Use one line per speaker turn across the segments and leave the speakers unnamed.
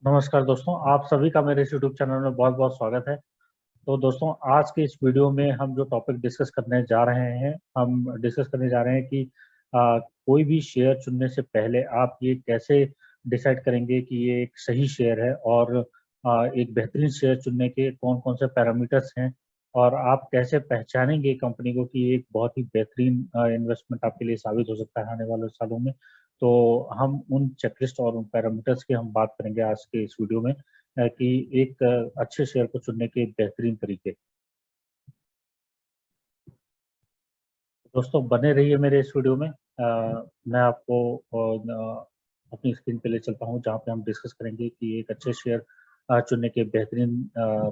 नमस्कार दोस्तों, आप सभी का मेरे इस यूट्यूब चैनल में बहुत बहुत स्वागत है। तो दोस्तों, आज के इस वीडियो में हम जो टॉपिक डिस्कस करने जा रहे हैं, हम डिस्कस करने जा रहे हैं कि कोई भी शेयर चुनने से पहले आप ये कैसे डिसाइड करेंगे कि ये एक सही शेयर है, और एक बेहतरीन शेयर चुनने के कौन कौन से पैरामीटर्स हैं, और आप कैसे पहचानेंगे कंपनी को कि ये एक बहुत ही बेहतरीन इन्वेस्टमेंट आपके लिए साबित हो सकता है आने वाले सालों में। तो हम उन चेकलिस्ट और उन पैरामीटर्स की हम बात करेंगे आज के इस वीडियो में, कि एक अच्छे शेयर को चुनने के बेहतरीन तरीके। दोस्तों, बने रहिए मेरे इस वीडियो में। मैं आपको अपनी स्क्रीन पे ले चलता हूँ, जहाँ पे हम डिस्कस करेंगे कि एक अच्छे शेयर चुनने के बेहतरीन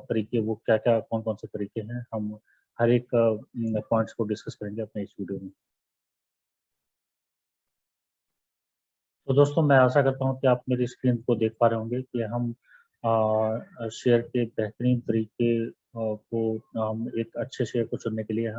तरीके वो क्या क्या कौन कौन से तरीके हैं। हम हर एक पॉइंट्स को डिस्कस करेंगे अपने इस वीडियो में। तो दोस्तों, मैं आशा करता हूँ कि आप मेरी स्क्रीन को देख पा रहे होंगे कि हम शेयर के बेहतरीन तरीके को, हम एक अच्छे शेयर को चुनने के लिए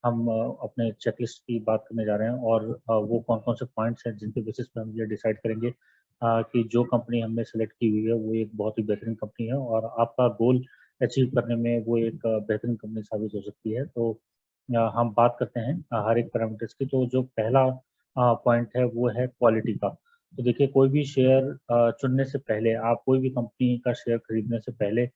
हम अपने चेकलिस्ट की बात करने जा रहे हैं, और वो कौन कौन से पॉइंट्स हैं जिनके बेसिस पे हम ये डिसाइड करेंगे कि जो कंपनी हमने सेलेक्ट की हुई है वो एक बहुत ही बेहतरीन कंपनी है, और आपका गोल अचीव करने में वो एक बेहतरीन कंपनी साबित हो सकती है। तो हम बात करते हैं हर एक पैरामीटर्स की। तो जो पहला पॉइंट है वो है क्वालिटी का। तो देखिए, कोई भी शेयर चुनने से पहले, आप कोई भी कंपनी का शेयर खरीदने से पहले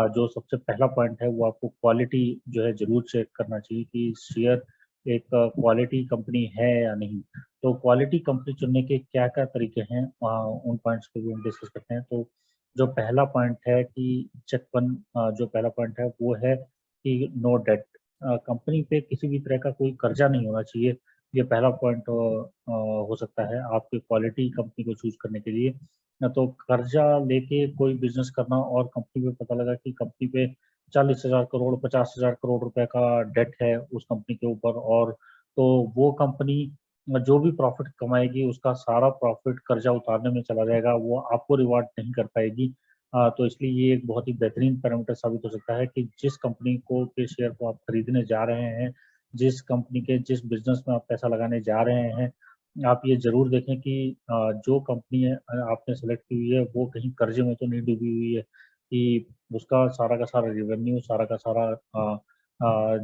जो सबसे पहला पॉइंट है वो आपको क्वालिटी जो है जरूर चेक करना चाहिए कि शेयर एक क्वालिटी कंपनी है या नहीं। तो क्वालिटी कंपनी चुनने के क्या क्या तरीके हैं, उन पॉइंट्स को भी हम डिस्कस करते हैं। तो जो पहला पॉइंट है कि चेक वन, जो पहला पॉइंट है वो है कि नो डेट। कंपनी पे किसी भी तरह का कोई कर्जा नहीं होना चाहिए। ये पहला पॉइंट हो सकता है आपके क्वालिटी कंपनी को चूज करने के लिए। न तो कर्जा लेके कोई बिजनेस करना और कंपनी पे पता लगा कि कंपनी पे 40,000 करोड़ 50,000 करोड़ रुपए का डेट है उस कंपनी के ऊपर, और तो वो कंपनी जो भी प्रॉफिट कमाएगी उसका सारा प्रॉफिट कर्जा उतारने में चला जाएगा, वो आपको रिवार्ड नहीं कर पाएगी। तो इसलिए ये एक बहुत ही बेहतरीन पैरामीटर साबित हो सकता है कि जिस कंपनी को के शेयर को आप खरीदने जा रहे हैं, जिस कंपनी के जिस बिजनेस में आप पैसा लगाने जा रहे हैं, आप ये जरूर देखें कि जो कंपनी है आपने सेलेक्ट की हुई है वो कहीं कर्जे में तो नहीं डूबी हुई है, कि उसका सारा का सारा रेवेन्यू, सारा का सारा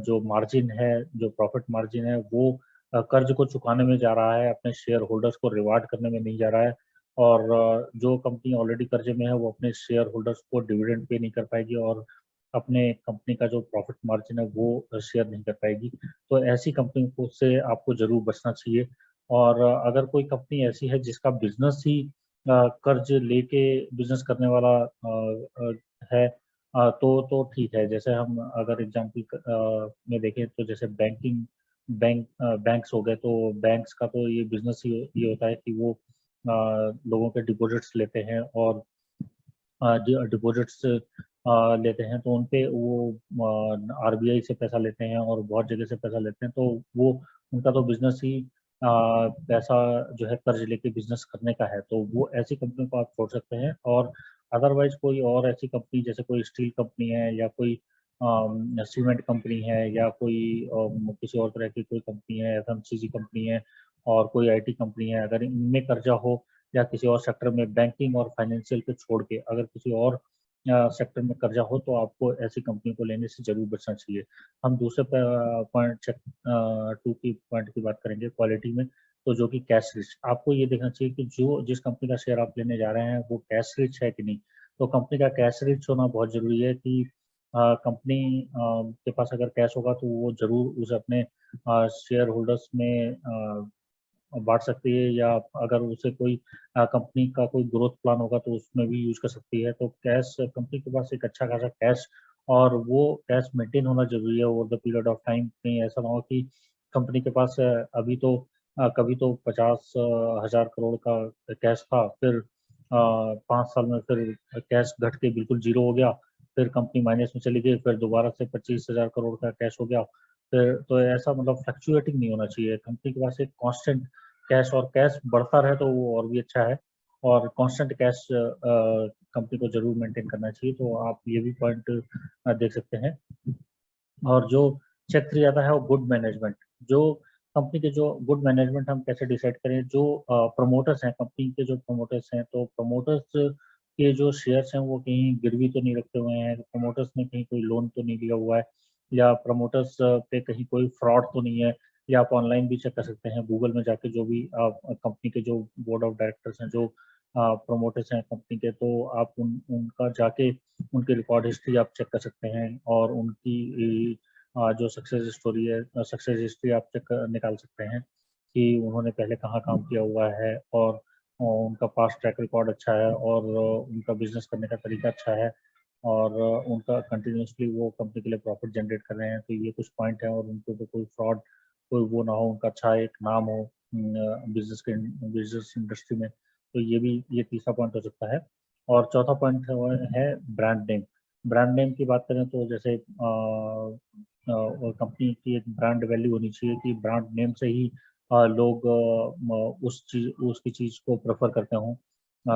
जो मार्जिन है, जो प्रॉफिट मार्जिन है, वो कर्ज को चुकाने में जा रहा है, अपने शेयर होल्डर्स को रिवार्ड करने में नहीं जा रहा है। और जो कंपनी ऑलरेडी कर्जे में है वो अपने शेयर होल्डर्स को डिविडेंड पे नहीं कर पाएगी, और अपने कंपनी का जो प्रॉफिट मार्जिन है वो शेयर नहीं कर पाएगी। तो ऐसी कंपनी को से आपको जरूर बचना चाहिए। और अगर कोई कंपनी ऐसी है जिसका बिजनेस ही कर्ज लेके बिजनेस करने वाला है, तो ठीक है। जैसे हम अगर एग्जाम्पल में देखें तो जैसे बैंक्स हो गए, तो बैंक्स का तो ये बिजनेस ही ये होता है कि वो लोगों के डिपॉजिट्स लेते हैं, और डिपॉजिट्स लेते हैं तो उनपे वो आरबीआई से पैसा लेते हैं और बहुत जगह से पैसा लेते हैं। तो वो उनका तो बिजनेस ही पैसा जो है कर्ज लेके बिजनेस करने का है, तो वो ऐसी कंपनी को आप छोड़ सकते हैं। और अदरवाइज कोई और ऐसी कंपनी, जैसे कोई स्टील कंपनी है, या कोई सीमेंट कंपनी है, या कोई किसी और तरह की कोई कंपनी है, एफएमसीजी कंपनी है, और कोई आईटी कंपनी है, अगर इनमें कर्जा हो, या किसी और सेक्टर में बैंकिंग और फाइनेंशियल को छोड़ के अगर किसी और सेक्टर में कर्जा हो, तो आपको ऐसी कंपनी को लेने से जरूर बचना चाहिए। हम दूसरे पॉइंट चेक टू की पॉइंट की बात करेंगे क्वालिटी में। तो जो कि कैश रिच, आपको ये देखना चाहिए कि जो जिस कंपनी का शेयर आप लेने जा रहे हैं वो कैश रिच है कि नहीं। तो कंपनी का कैश रिच होना बहुत जरूरी है कि कंपनी के पास अगर कैश होगा तो वो जरूर उसे अपने शेयर होल्डर्स में बांट सकती है, या अगर उसे कोई कंपनी का कोई ग्रोथ प्लान होगा तो उसमें भी यूज कर सकती है। तो कैश, कंपनी के पास एक अच्छा खासा कैश, और वो कैश मेंटेन होना जरूरी है over the period of time. कहीं ऐसा ना हो कि कंपनी के पास अभी तो कभी तो 50,000 करोड़ का कैश था, फिर 5 साल में फिर कैश घट के बिल्कुल जीरो हो गया, फिर कंपनी माइनस में चली गई, फिर दोबारा से 25,000 करोड़ का कैश हो गया। फिर तो ऐसा मतलब फ्लक्चुएटिंग नहीं होना चाहिए कंपनी के पास, एक कांस्टेंट कैश, और कैश बढ़ता रहे तो वो और भी अच्छा है। और कांस्टेंट कैश कंपनी को जरूर मेंटेन करना चाहिए। तो आप ये भी पॉइंट देख सकते हैं। और जो चेक किया जाता है वो गुड मैनेजमेंट। जो कंपनी के जो गुड मैनेजमेंट हम कैसे डिसाइड करें, जो प्रमोटर्स हैं, कंपनी के जो प्रमोटर्स हैं, तो प्रमोटर्स कि जो शेयर्स हैं वो कहीं गिरवी तो नहीं रखे हुए हैं, प्रमोटर्स ने कहीं कोई लोन तो नहीं लिया हुआ है, या प्रमोटर्स पे कहीं कोई फ्रॉड तो नहीं है। या आप ऑनलाइन भी चेक कर सकते हैं, गूगल में जाके जो भी कंपनी के जो बोर्ड ऑफ डायरेक्टर्स हैं, जो प्रमोटर्स हैं कंपनी के, तो आप उनका जाके उनकी रिकॉर्ड हिस्ट्री आप चेक कर सकते हैं, और उनकी जो सक्सेस स्टोरी है, सक्सेस हिस्ट्री आप चेक निकाल सकते हैं कि उन्होंने पहले कहाँ काम किया हुआ है, और उनका पास्ट ट्रैक रिकॉर्ड अच्छा है, और उनका बिजनेस करने का तरीका अच्छा है, और उनका कंटिन्यूसली वो कंपनी के लिए प्रॉफिट जनरेट कर रहे हैं। तो ये कुछ पॉइंट है, और उनके ऊपर कोई फ्रॉड, कोई वो ना हो, उनका अच्छा एक नाम हो बिजनेस इंडस्ट्री में। तो ये तीसरा पॉइंट हो सकता है। और चौथा पॉइंट है ब्रांड नेम। ब्रांड नेम की बात करें तो जैसे कंपनी की एक ब्रांड वैल्यू होनी चाहिए कि ब्रांड नेम से ही लोग उसकी चीज़ को प्रेफर करते हों।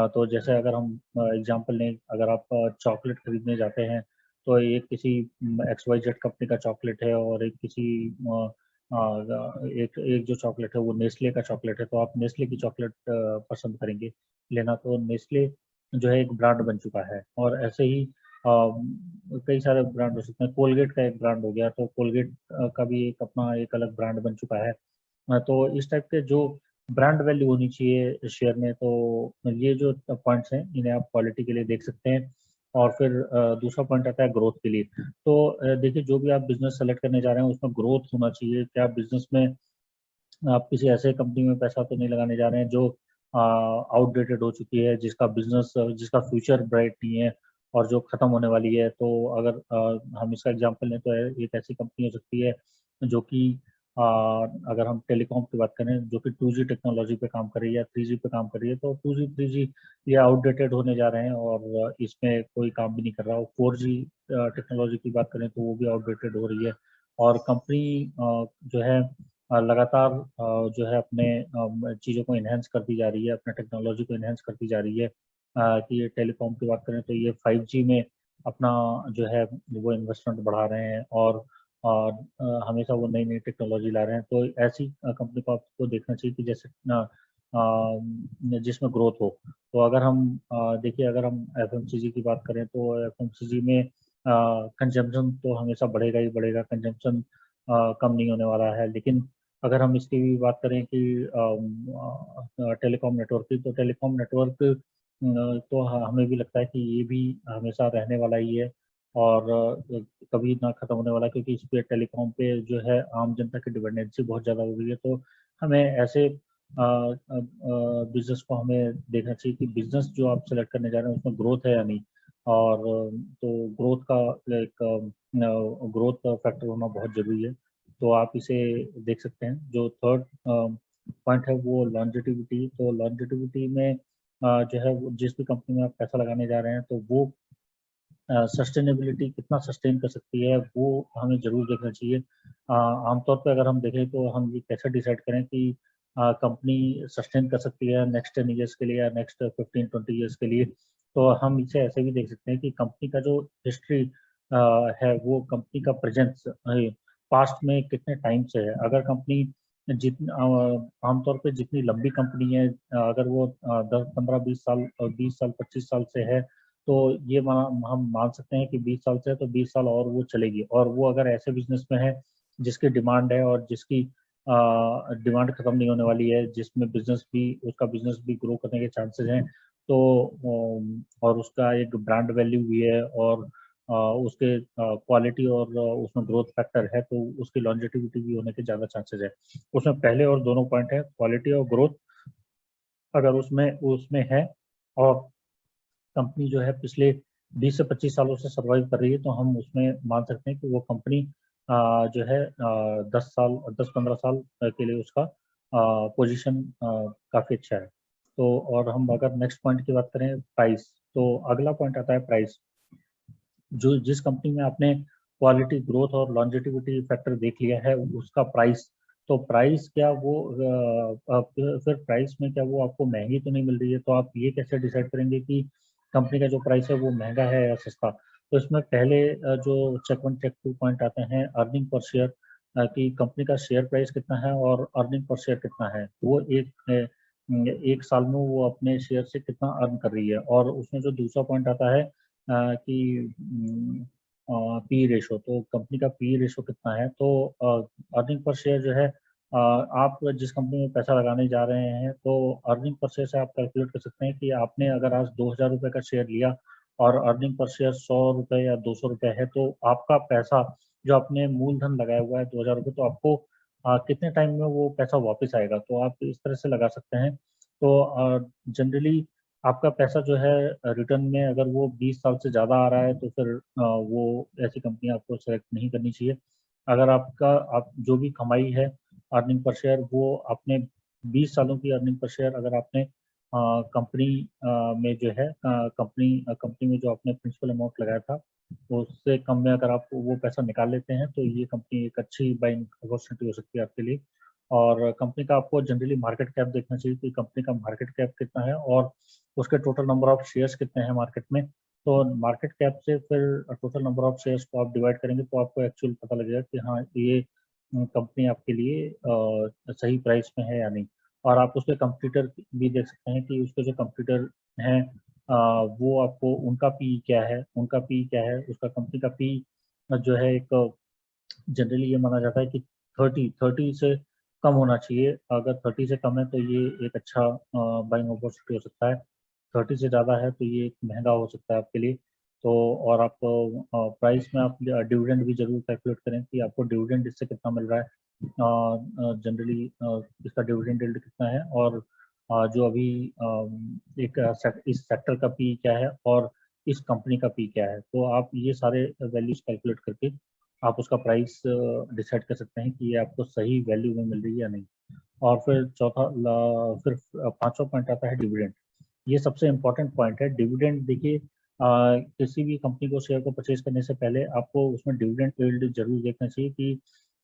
तो जैसे अगर हम एग्जांपल लें, अगर आप चॉकलेट खरीदने जाते हैं, तो एक किसी XYZ कंपनी का चॉकलेट है, और एक किसी एक एक जो चॉकलेट है वो नेस्ले का चॉकलेट है, तो आप नेस्ले की चॉकलेट पसंद करेंगे लेना। तो नेस्ले जो है एक ब्रांड बन चुका है, और ऐसे ही कई सारे ब्रांड हो सकते हैं। कोलगेट का एक ब्रांड हो गया, तो कोलगेट का भी एक अपना एक अलग ब्रांड बन चुका है। तो इस टाइप के जो ब्रांड वैल्यू होनी चाहिए शेयर में, तो ये जो पॉइंट्स हैं इन्हें आप क्वालिटी के लिए देख सकते हैं। और फिर दूसरा पॉइंट आता है ग्रोथ के लिए। तो देखिए, जो भी आप बिजनेस सेलेक्ट करने जा रहे हैं उसमें ग्रोथ होना चाहिए। क्या बिजनेस में आप किसी ऐसे कंपनी में पैसा तो नहीं लगाने जा रहे हैं जो आउटडेटेड हो चुकी है, जिसका बिजनेस, जिसका फ्यूचर ब्राइट नहीं है, और जो खत्म होने वाली है। तो अगर हम इसका एग्जांपल लें, तो एक ऐसी कंपनी हो सकती है जो कि अगर हम टेलीकॉम की बात करें, जो कि 2G टेक्नोलॉजी पे काम कर रही है या 3G पे काम कर रही है, तो 2G 3G ये आउटडेटेड होने जा रहे हैं, और इसमें कोई काम भी नहीं कर रहा हो। 4G टेक्नोलॉजी की बात करें तो वो भी आउटडेटेड हो रही है। और कंपनी जो है लगातार जो है अपने चीज़ों को इन्हेंस करती जा रही है, अपने टेक्नोलॉजी को इन्हेंस करती जा रही है। कि ये टेलीकॉम की बात करें तो ये 5G में अपना जो है वो इन्वेस्टमेंट बढ़ा रहे हैं, और हमेशा वो नई नई टेक्नोलॉजी ला रहे हैं। तो ऐसी कंपनी को आपको देखना चाहिए कि जैसे जिसमें ग्रोथ हो। तो अगर हम देखिए, अगर हम FMCG की बात करें, तो FMCG में कंजम्पशन तो हमेशा बढ़ेगा ही बढ़ेगा, कंजम्पशन कम नहीं होने वाला है। लेकिन अगर हम इसकी भी बात करें कि टेलीकॉम नेटवर्क की, तो टेलीकॉम नेटवर्क तो हमें भी लगता है कि ये भी हमेशा रहने वाला ही है, और कभी ना खत्म होने वाला, क्योंकि इस पे टेलीकॉम पे जो है आम जनता की डिपेंडेंसी बहुत ज़्यादा हो गई है। तो हमें ऐसे बिजनेस को हमें देखना चाहिए कि बिजनेस जो आप सेलेक्ट करने जा रहे हैं उसमें ग्रोथ है या नहीं। और तो ग्रोथ का एक ग्रोथ फैक्टर होना बहुत ज़रूरी है। तो आप इसे देख सकते हैं। जो थर्ड पॉइंट है वो लॉन्जेटिविटी। तो लॉन्जेटिविटी में जो है जिस भी कंपनी में आप पैसा लगाने जा रहे हैं, तो वो सस्टेनेबिलिटी कितना सस्टेन कर सकती है वो हमें ज़रूर देखना चाहिए। आमतौर पे अगर हम देखें तो हम ये कैसे डिसाइड करें कि कंपनी सस्टेन कर सकती है नेक्स्ट 10 ईयर्स के लिए या नेक्स्ट 15-20 ईयर्स के लिए। तो हम इसे ऐसे भी देख सकते हैं कि कंपनी का जो हिस्ट्री है, वो कंपनी का प्रेजेंस पास्ट में कितने टाइम से है। अगर कंपनी आमतौर पे जितनी लंबी कंपनी है, अगर वो 10 15 20 साल 20 साल 25 साल से है, तो ये हम मान सकते हैं कि 20 साल से है तो 20 साल और वो चलेगी। और वो अगर ऐसे बिजनेस में है जिसकी डिमांड है, और जिसकी डिमांड खत्म नहीं होने वाली है, जिसमें उसका बिजनेस भी ग्रो करने के चांसेस हैं, तो और उसका एक ब्रांड वैल्यू भी है, और उसके क्वालिटी और उसमें ग्रोथ फैक्टर है, तो उसकी लॉन्जेटिविटी भी होने के ज़्यादा चांसेस है। उसमें पहले और दोनों पॉइंट है, क्वालिटी और ग्रोथ। अगर उसमें उसमें है, और कंपनी जो है पिछले 20 से 25 सालों से सर्वाइव कर रही है, तो हम उसमें मान सकते हैं कि वो कंपनी जो है 10 15 साल के लिए उसका पोजीशन काफ़ी अच्छा है। तो और हम अगर नेक्स्ट पॉइंट की बात करें, प्राइस। तो अगला पॉइंट आता है प्राइस। जो जिस कंपनी में आपने क्वालिटी, ग्रोथ और लॉन्जेटिविटी फैक्टर देख लिया है, उसका प्राइस। तो प्राइस क्या वो फिर प्राइस में क्या वो आपको महंगी तो नहीं मिल रही है? तो आप ये कैसे डिसाइड करेंगे कि कंपनी का जो प्राइस है वो महंगा है या सस्ता? तो इसमें पहले जो चेक 1 चेक 2 पॉइंट आते हैं अर्निंग पर शेयर, कि कंपनी का शेयर प्राइस कितना है और अर्निंग पर शेयर कितना है। वो एक एक साल में वो अपने शेयर से कितना अर्न कर रही है। और उसमें जो दूसरा पॉइंट आता है कि पी रेशो, तो कंपनी का पी रेशो कितना है। तो अर्निंग पर शेयर जो है, आप जिस कंपनी में पैसा लगाने जा रहे हैं तो अर्निंग पर शेयर से आप कैलकुलेट कर सकते हैं कि आपने अगर आज 2,000 रुपये का शेयर लिया और अर्निंग पर शेयर 100 रुपये या 200 रुपये है, तो आपका पैसा जो आपने मूलधन लगाया हुआ है 2,000 रुपये, तो आपको कितने टाइम में वो पैसा वापस आएगा, तो आप इस तरह से लगा सकते हैं। तो जनरली आपका पैसा जो है रिटर्न में अगर वो 20 साल से ज़्यादा आ रहा है तो फिर वो ऐसी कंपनी आपको सेलेक्ट नहीं करनी चाहिए। अगर आप जो भी कमाई है अर्निंग पर शेयर, वो आपने 20 सालों की अर्निंग पर शेयर अगर आपने कंपनी में जो है कंपनी में जो आपने प्रिंसिपल अमाउंट लगाया था तो उससे कम में अगर आप वो पैसा निकाल लेते हैं तो ये कंपनी एक अच्छी बाइंग अपॉर्चुनिटी हो सकती है आपके लिए। और कंपनी का आपको जनरली मार्केट कैप देखना चाहिए कि कंपनी का मार्केट कैप कितना है और उसके टोटल नंबर ऑफ शेयर्स कितने हैं मार्केट में। तो मार्केट कैप से फिर टोटल नंबर ऑफ शेयर्स को आप डिवाइड करेंगे तो आपको एक्चुअल पता लगेगा कि हाँ ये कंपनी आपके लिए सही प्राइस में है या नहीं। और आप उसके कंप्यूटर भी देख सकते हैं कि उसके जो कंप्यूटर हैं वो आपको उनका पी क्या है, उसका कंपनी का पी जो है एक जनरली ये माना जाता है कि 30 से कम होना चाहिए। अगर 30 से कम है तो ये एक अच्छा बाइंग अपॉर्चुनिटी हो सकता है। 30 से ज़्यादा है तो ये महंगा हो सकता है आपके लिए। तो और आप प्राइस में आप डिविडेंड भी जरूर कैलकुलेट करें कि आपको डिविडेंड इससे कितना मिल रहा है। जनरली इसका डिविडेंड यील्ड कितना है और जो अभी इस सेक्टर का पी क्या है और इस कंपनी का पी क्या है, तो आप ये सारे वैल्यूज कैलकुलेट करके आप उसका प्राइस डिसाइड कर सकते हैं कि ये आपको सही वैल्यू में मिल रही है या नहीं। और फिर फिर पांचवा पॉइंट आता है डिविडेंड। ये सबसे इम्पोर्टेंट पॉइंट है। डिविडेंड देखिए, किसी भी कंपनी को शेयर को परचेज करने से पहले आपको उसमें डिविडेंड यील्ड जरूर देखना चाहिए कि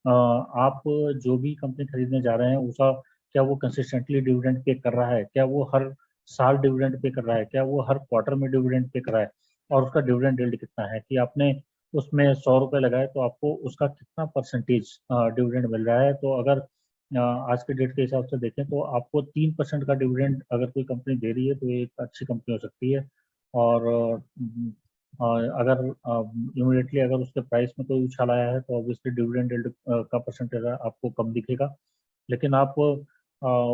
आप जो भी कंपनी खरीदने जा रहे हैं उसका क्या वो कंसिस्टेंटली डिविडेंड पे कर रहा है, क्या वो हर साल डिविडेंड पे कर रहा है, क्या वो हर क्वार्टर में डिविडेंड पे कर रहा है, और उसका डिविडेंड यील्ड कितना है कि आपने उसमें 100 रुपये लगाए तो आपको उसका कितना परसेंटेज डिविडेंड मिल रहा है। तो अगर आज के डेट के हिसाब से देखें तो आपको 3% का डिविडेंड अगर कोई कंपनी दे रही है तो ये एक अच्छी कंपनी हो सकती है। और अगर इमीडिएटली अगर उसके प्राइस में कोई उछाल आया है तो ऑब्वियसली डिविडेंड यील्ड का परसेंटेज आपको कम दिखेगा। लेकिन आप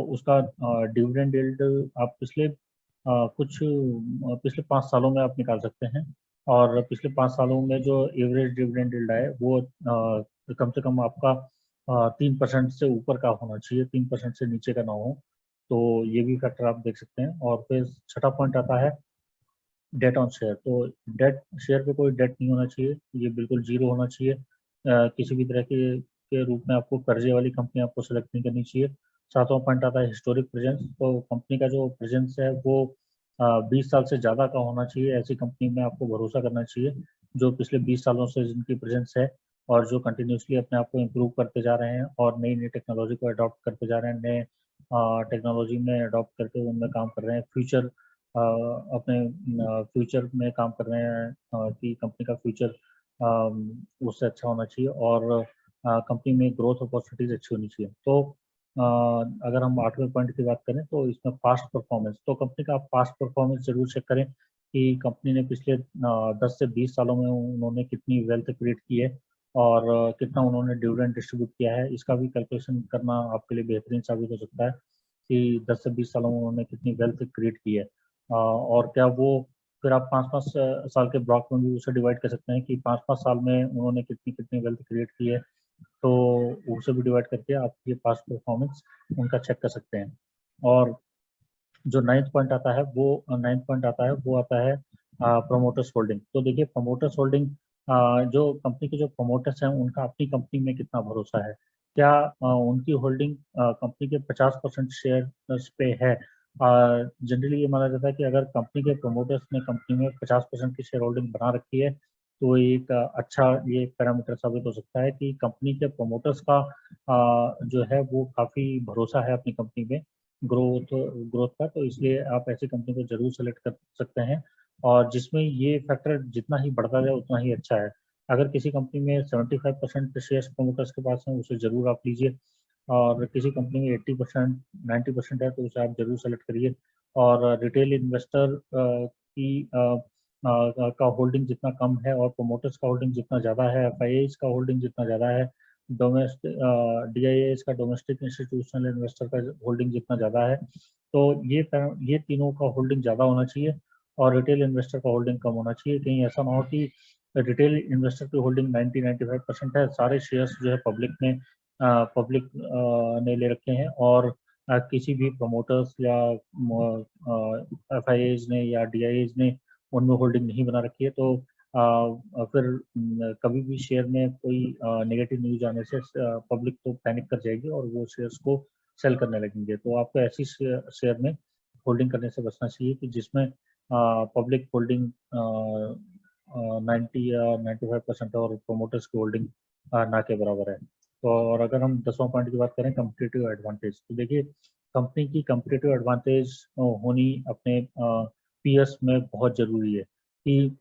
उसका डिविडेंड यील्ड आप पिछले 5 सालों में आप निकाल सकते हैं। और पिछले 5 सालों में जो एवरेज डिविडेंड यील्ड है वो कम से कम आपका 3% से ऊपर का होना चाहिए, 3% से नीचे का ना हो। तो ये भी फैक्टर आप देख सकते हैं। और फिर छठा पॉइंट आता है डेट ऑन शेयर। तो डेट शेयर पे कोई डेट नहीं होना चाहिए, ये बिल्कुल जीरो होना चाहिए। किसी भी तरह के रूप में आपको कर्जे वाली कंपनी आपको सेलेक्ट नहीं करनी चाहिए। सातवां पॉइंट आता है हिस्टोरिक प्रेजेंस। तो कंपनी का जो प्रेजेंस है वो 20 साल से ज़्यादा का होना चाहिए। ऐसी कंपनी में आपको भरोसा करना चाहिए जो पिछले 20 सालों से जिनकी प्रेजेंस है और जो कंटिन्यूसली अपने आप को इम्प्रूव करते जा रहे हैं और नई नई टेक्नोलॉजी को अडॉप्ट करते जा रहे हैं, नए टेक्नोलॉजी में अडॉप्ट करके उनमें काम कर रहे हैं, अपने फ्यूचर में काम कर रहे हैं कि कंपनी का फ्यूचर उससे अच्छा होना चाहिए और कंपनी में ग्रोथ अपॉर्चुनिटीज अच्छी होनी चाहिए। तो अगर हम 8वें पॉइंट की बात करें तो इसमें पास्ट परफॉर्मेंस, तो कंपनी का आप पास्ट परफॉर्मेंस जरूर चेक करें कि कंपनी ने पिछले 10 से 20 सालों में उन्होंने कितनी वेल्थ क्रिएट की है और कितना उन्होंने डिविडेंड डिस्ट्रीब्यूट किया है। इसका भी कैलकुलेशन करना आपके लिए बेहतरीन साबित हो सकता है कि 10 से 20 सालों में उन्होंने कितनी वेल्थ क्रिएट की है। और क्या वो फिर आप 5-5 साल के ब्लॉक में भी उसे डिवाइड कर सकते हैं कि 5-5 साल में उन्होंने कितनी कितनी वेल्थ क्रिएट की है। तो उसे भी डिवाइड करके आप ये पास्ट परफॉर्मेंस उनका चेक कर सकते हैं। और जो नाइन्थ पॉइंट आता है वो आता है प्रोमोटर्स होल्डिंग। तो देखिए प्रमोटर्स होल्डिंग, जो कंपनी के जो प्रमोटर्स हैं उनका अपनी कंपनी में कितना भरोसा है, क्या उनकी होल्डिंग कंपनी के 50% शेयर पे है। जनरली ये माना जाता है कि अगर कंपनी के प्रमोटर्स ने कंपनी में 50% की शेयर होल्डिंग बना रखी है तो एक अच्छा ये पैरामीटर साबित हो सकता है कि कंपनी के प्रमोटर्स का जो है वो काफ़ी भरोसा है अपनी कंपनी में ग्रोथ ग्रोथ का। तो इसलिए आप ऐसी कंपनी को जरूर सेलेक्ट कर सकते हैं और जिसमें ये फैक्टर जितना ही बढ़ता जाए उतना ही अच्छा है। अगर किसी कंपनी में 75% शेयर्स प्रमोटर्स के पास हैं उसे जरूर आप लीजिए। और किसी कंपनी में 80% 90% है तो उसे आप जरूर सेलेक्ट करिए। और रिटेल इन्वेस्टर का होल्डिंग जितना कम है और प्रोमोटर्स का होल्डिंग जितना ज़्यादा है, एफआईआईज का होल्डिंग जितना ज़्यादा है, डोमेस्टिक डीआईएस का डोमेस्टिक इंस्टीट्यूशनल इन्वेस्टर का होल्डिंग जितना ज़्यादा है, तो ये तीनों का होल्डिंग ज़्यादा होना चाहिए और रिटेल इन्वेस्टर का होल्डिंग कम होना चाहिए। कहीं ऐसा ना हो कि रिटेल इन्वेस्टर की होल्डिंग 90-95% है, सारे शेयर्स जो है पब्लिक ने ले रखे हैं और किसी भी प्रमोटर्स या एफआईआईज ने या डीआईएज ने उनमें होल्डिंग नहीं बना रखी है, तो फिर कभी भी शेयर में कोई नेगेटिव न्यूज आने से पब्लिक तो पैनिक कर जाएगी और वो शेयर्स को सेल करने लगेंगे। तो आपको ऐसी शेयर में होल्डिंग करने से बचना चाहिए कि जिसमें पब्लिक होल्डिंग 90 या 95% और प्रोमोटर्स की होल्डिंग ना के बराबर है। तो और अगर हम 10वां पॉइंट की बात करें, कम्पिटिटिव एडवांटेज, तो देखिए कंपनी की कम्पिटिटिव एडवांटेज होनी अपने पीएस में बहुत ज़रूरी है कि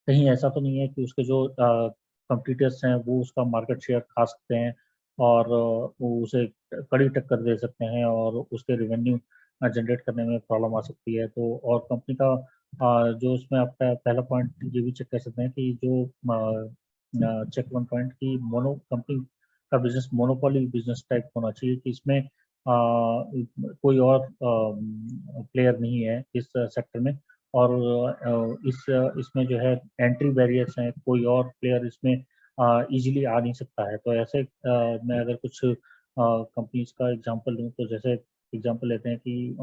कहीं ऐसा तो नहीं है कि उसके जो कंपटीटर्स हैं वो उसका मार्केट शेयर खा सकते हैं और वो उसे कड़ी टक्कर दे सकते हैं और उसके रेवेन्यू जनरेट करने में प्रॉब्लम आ सकती है। तो और कंपनी का जो उसमें आपका पहला पॉइंट ये भी चेक कर सकते हैं कि जो चेक वन पॉइंट की मोनो कंपनी का बिजनेस मोनोपोली बिजनेस टाइप होना चाहिए कि इसमें कोई और प्लेयर नहीं है इस सेक्टर में और इसमें जो है एंट्री बैरियर्स हैं, कोई और प्लेयर इसमें इजीली आ नहीं सकता है। तो ऐसे मैं अगर कुछ कंपनीज का एग्जांपल लूँ तो जैसे एग्जांपल लेते हैं कि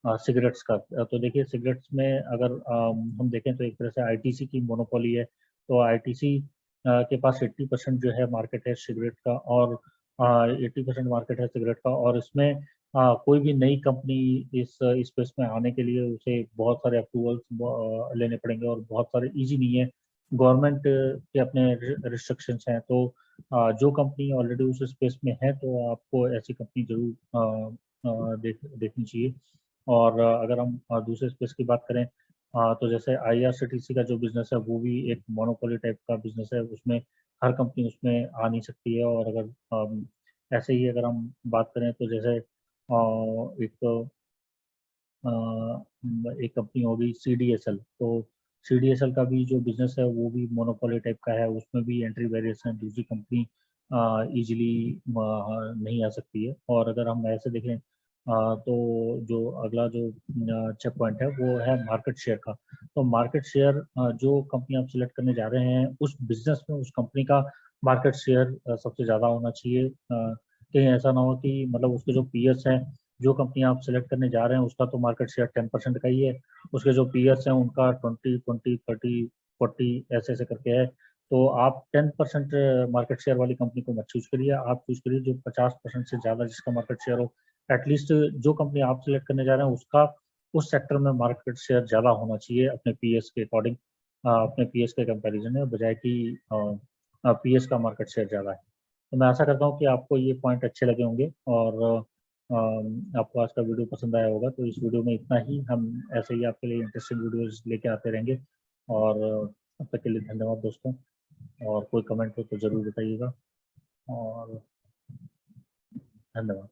सिगरेट्स का, तो देखिए सिगरेट्स में अगर हम देखें तो एक तरह से आईटीसी की मोनोपोली है। तो आईटीसी के पास 80% जो है मार्केट है सिगरेट का और 80% मार्केट है सिगरेट का और इसमें कोई भी नई कंपनी इस स्पेस में आने के लिए उसे बहुत सारे अप्रूवल्स लेने पड़ेंगे और बहुत सारे इजी नहीं है। गवर्नमेंट के अपने रिस्ट्रिक्शंस हैं, तो जो कंपनी ऑलरेडी उस स्पेस में है तो आपको ऐसी कंपनी जरूर देखनी चाहिए। और अगर हम दूसरे स्पेस की बात करें तो जैसे आईआरसीटीसी का जो बिजनेस है वो भी एक मोनोपोली टाइप का बिजनेस है, उसमें हर कंपनी उसमें आ नहीं सकती है। और अगर ऐसे ही अगर हम बात करें तो जैसे एक एक कंपनी होगी सीडीएसएल, तो सीडीएसएल का भी जो बिजनेस है वो भी मोनोपोली टाइप का है, उसमें भी एंट्री बैरियर्स हैं, दूसरी कंपनी इजीली नहीं आ सकती है। और अगर हम ऐसे देखें तो जो अगला जो चेक पॉइंट है वो है मार्केट शेयर का। तो मार्केट शेयर जो कंपनी आप सिलेक्ट करने जा रहे हैं उस बिजनेस में उस कंपनी का मार्केट शेयर सबसे ज़्यादा होना चाहिए। कहीं ऐसा ना हो कि मतलब उसके जो पीएस हैं, जो कंपनी आप सेलेक्ट करने जा रहे हैं उसका तो मार्केट शेयर 10% का ही है, उसके जो पीयर्स हैं उनका 20, 20, 30, 40 ऐसे ऐसे करके है। तो आप 10% मार्केट शेयर वाली कंपनी को मत चूज करिए, आप चूज करिए जो 50% से ज़्यादा जिसका मार्केट शेयर हो। एटलीस्ट जो कंपनी आप सिलेक्ट करने जा रहे हैं उसका उस सेक्टर में मार्केट शेयर ज़्यादा होना चाहिए अपने पीएस के अकॉर्डिंग, अपने पीएस के कंपेरिजन में, बजाय कि पीएस का मार्केट शेयर ज़्यादा है। तो मैं आशा करता हूँ कि आपको ये पॉइंट अच्छे लगे होंगे और आपको आज का वीडियो पसंद आया होगा। तो इस वीडियो में इतना ही, हम ऐसे ही आपके लिए इंटरेस्टिंग वीडियोस लेके आते रहेंगे। और तब तक के लिए धन्यवाद दोस्तों, और कोई कमेंट हो तो ज़रूर बताइएगा और धन्यवाद।